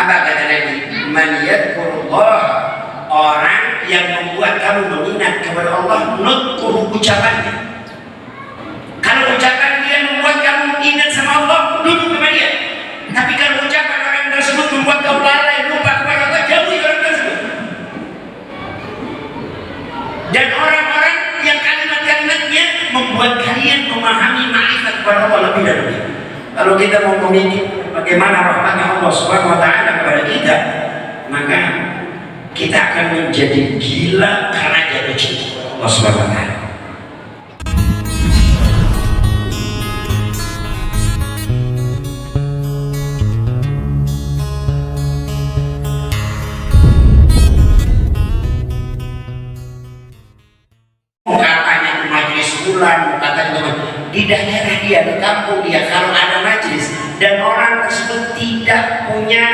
Apa kata Nabi? Man yadhkurullah, orang yang membuat kamu mengingat kepada Allah, nutquhu, ucapannya. Kalau ucapan dia membuat kamu ingat sama Allah, duduk sama dia. Tapi kalau ucapan orang tersebut membuat kamu lalai, lupa kepada Allah, jauhi orang tersebut. Dan orang-orang yang kalimat-kalimatnya membuat kalian memahami ma'rifat kepada Allah lebih dan lebih. Kalau kita mau memikir bagaimana rahmatnya Allah Subhanahu wa taala kepada kita, maka kita akan menjadi gila karena jatuh cinta Allah Subhanahu wa taala. Di daerah dia, di kampung dia, kalau ada majlis dan orang tersebut tidak punya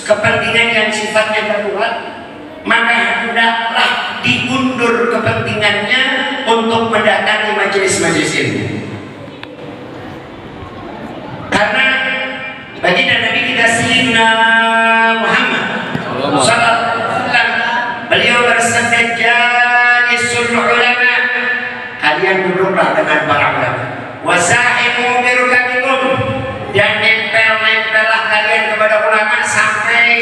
kepentingan yang sifatnya darurat, maka hendaklah diundur kepentingannya untuk mendatangi majelis-majelis ini. Karena baginda Nabi kita Sayyidina Muhammad sallallahu alaihi wasallam, beliau bersabda, jalisul ulama, kalian duduklah dengan para ulama, wasahimu birukabikum, dan nempel-nempellah kalian kepada ulama sampai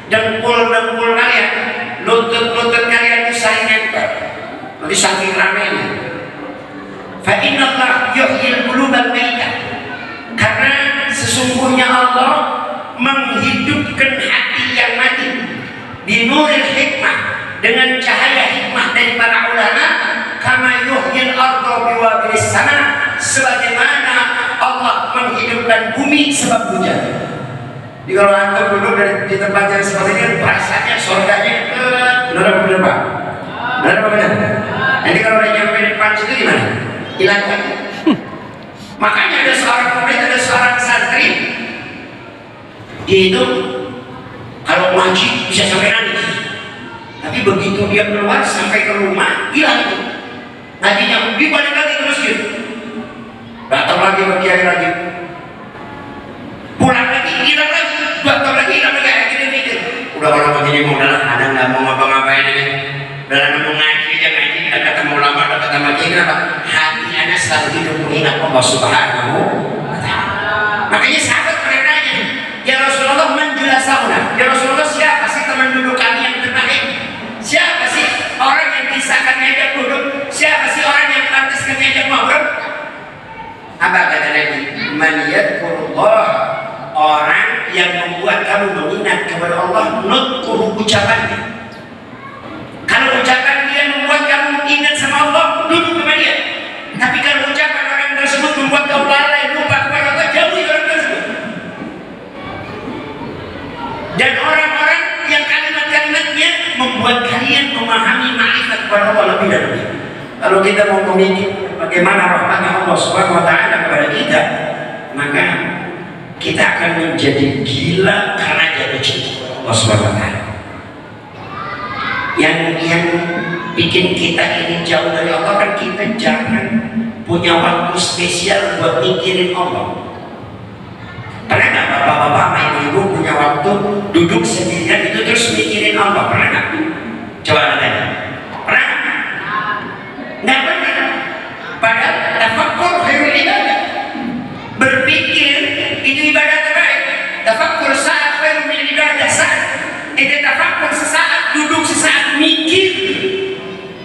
dengkul-dengkul kalian, lutut-lutut kalian itu saling nempel. Nanti saking ramainya. Fa innallah yuhyil qulubal maitah, karena sesungguhnya Allah menghidupkan hati yang mati binuril hikmah, dengan cahaya hikmah dari para ulama. Kama yuhyil arda biwabilis sama, sebagaimana Allah menghidupkan bumi sebab hujan. Jadi kalau antum duduk di tempat yang seperti ini, perasaannya surganya benar apa benar Pak? Benar apa benar? Nanti kalau udah nyampe depan situ gimana? Hilang kan? Makanya ada seorang murid, ada seorang santri, dia itu kalau ngaji bisa sampai nangis, tapi begitu dia keluar sampai ke rumah hilang itu. Nantinya dia balik lagi ke masjid, datang lagi ke kiai lagi, pulang lagi hilang lagi, datang lagi hilang lagi. Akhirnya mikir, udah orang begini mau udahlah, ada nggak mau ngapa-ngapain ini, udah mau ngaji aja ngaji, udah ketemu ulama, udah ketemu kiai. Kenapa? Hati anda selalu hidup mengingat Allah Subhanahu wa taala. Makanya sahabat bertanya, ya Rasulullah, menjelaskan, ya Rasulullah, siapa sih teman duduk kami yang terbaik? Siapa sih orang yang bisa kami ajak duduk? Siapa sih orang yang pantas kami ajak ngobrol? Apa kata Nabi? Man yadhkurullah, orang yang membuat kamu mengingat kepada Allah, nutquhu, ucapannya. Kalau ucapan dia membuat kamu ingat sama Allah, duduk sama dia. Tapi kalau ucapan orang tersebut membuat kamu lalai, lupa kepada Allah, jauhi orang tersebut. Dan orang-orang yang kalimat-kalimatnya membuat kalian memahami ma'rifat kepada Allah lebih dan lebih. Kalau kita mau memikir bagaimana rahmatnya Allah Subhanahu wa taala kepada kita, maka kita akan menjadi gila karena jatuh cinta Allah Subhanahu wa taala. Yang bikin kita ini jauh dari Allah kan kita jangan punya waktu spesial buat mikirin Allah. Pernah nggak bapak-bapak sama ibu-ibu punya waktu duduk sendirian itu terus mikirin Allah? Pernah nggak? Coba tanya. Pernah? Nggak pernah. Padahal tafakkur khairul ibadah. Berpikir itu ibadah terbaik. Tafakkur saat khairul ibadah, saat itu tafakkur sesaat, duduk sesaat mikir,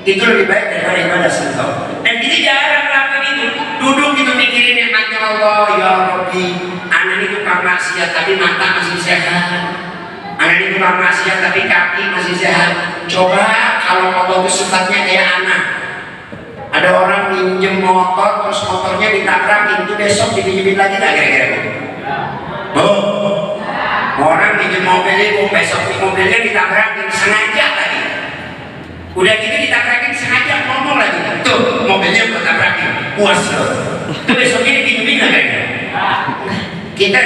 itu lebih baik daripada ibadah sebentar. Dan kita jarang lakukan itu. Duduk itu mikirin nikmatnya Allah, ya Rabbi, anak ini tukang maksiat tapi mata masih sehat, anak ini tukang maksiat tapi kaki masih sehat. Coba kalau Allah itu sifatnya kayak anak, ada orang minjem motor terus motornya ditabrakin, itu besok dipinjemin lagi tak kira-kira? Orang minjem mobil itu besok mobilnya ditabrakin sengaja lagi, udah gitu ditabrakin sengaja, ngomong lagi, tuh mobilnya gue tabrakin, puas loh, itu besoknya dipinjemin lagi. Kita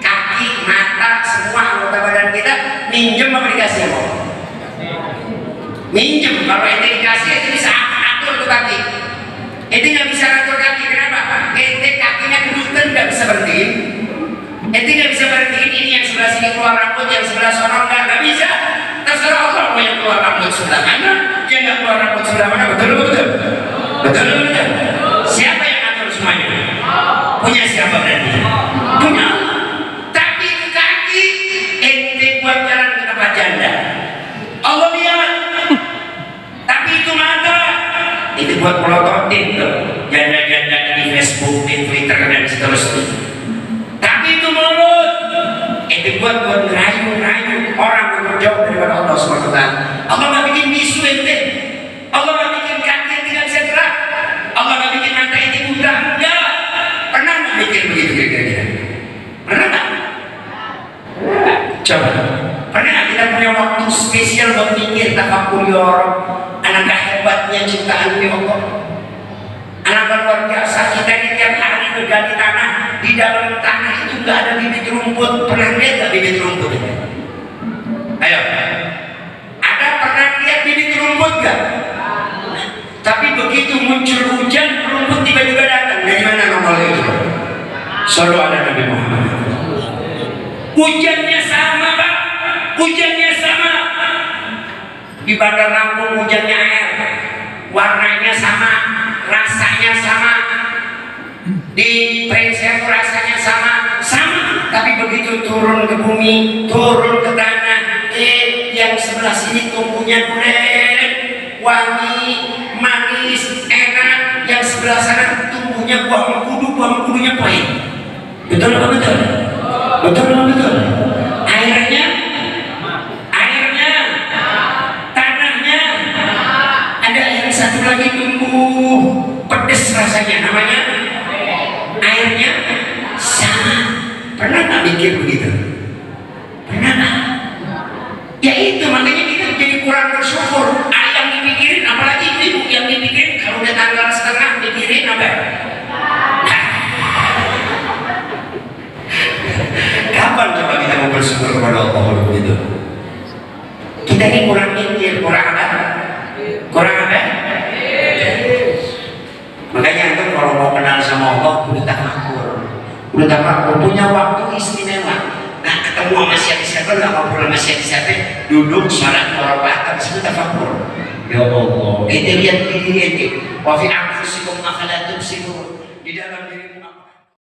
kaki, mata, semua anggota badan kita minjem apa dikasih apa? Minjem. Kalau ente dikasih itu bisa atur tuh kaki. Ente nggak bisa atur kaki, kenapa? Ente kakinya kedutan nggak bisa berhenti. Ente nggak bisa berartiin ini yang sebelah sini keluar rambut, yang sebelah sana nggak bisa. Terserah Allah mau yang keluar rambut sebelah mana, yang nggak keluar rambut sebelah mana. Betul betul. Betul betul. Siapa yang atur semuanya? Punya siapa berarti? Punya Allah. Tapi itu kaki ente buat jalan ke tempat janda. Allah lihat. Tapi itu mata itu buat melototin tuh janda-janda di Facebook, di Twitter dan seterusnya. Tapi itu mulut itu buat ngerayu-ngerayu orang untuk jauh daripada Allah SWT. Allah nggak bikin bisu ente, Allah nggak bikin kaki yang tidak bisa gerak, Allah nggak bikin mata ente buta. Enggak pernah nggak bikin begitu kira-kira? Pernah nggak? Coba pernah nggak kita punya waktu spesial buat mikir tafakkur ya Allah? Alangkah hebatnya ciptaan ya Allah, alangkah luar biasa kita ini tiap hari berganti tanah. Di dalam tanah itu gak ada bibit rumput. Pernah lihat gak bibit rumput? Ayo, ada pernah lihat bibit rumput gak? Tapi begitu muncul hujan, rumput tiba-tiba datang. Dari mana nongol itu? Selalu ada Nabi Muhammad. Hujannya sama Pak, hujannya sama. Di Bandar Lampung hujannya air, warnanya sama, rasanya sama. Di Prenser rasanya sama, tapi begitu turun ke bumi, turun ke tanah, yang sebelah sini tumbuhnya duren, wangi, manis, enak. Yang sebelah sana tumbuhnya buah mengkudunya pahit. Betul apa betul? Betul apa betul? Airnya, tanahnya, ada yang satu lagi tumbuh pedes rasanya, namanya airnya sama. Pernah nggak mikir begitu? Pernah nggak? Ya itu makanya kita jadi kurang bersyukur. Yang dipikirin apalagi ibu yang dipikirin kalau udah tanggal setengah mikirin apa? Nah. Kapan coba kita mau bersyukur kepada Allah begitu? Kita ini kurang mikir, kurang apa? Kurang apa? Makanya itu kalau mau kenal sama Allah udah tafakkur, punya waktu istimewa. Nah ketemu sama siapa nggak ngobrol sama siapa, duduk sholat rakaat habis itu tafakkur. Ya Allah, ente lihat diri ente, wa fi anfusikum afala tubsirun, di dalam dirimu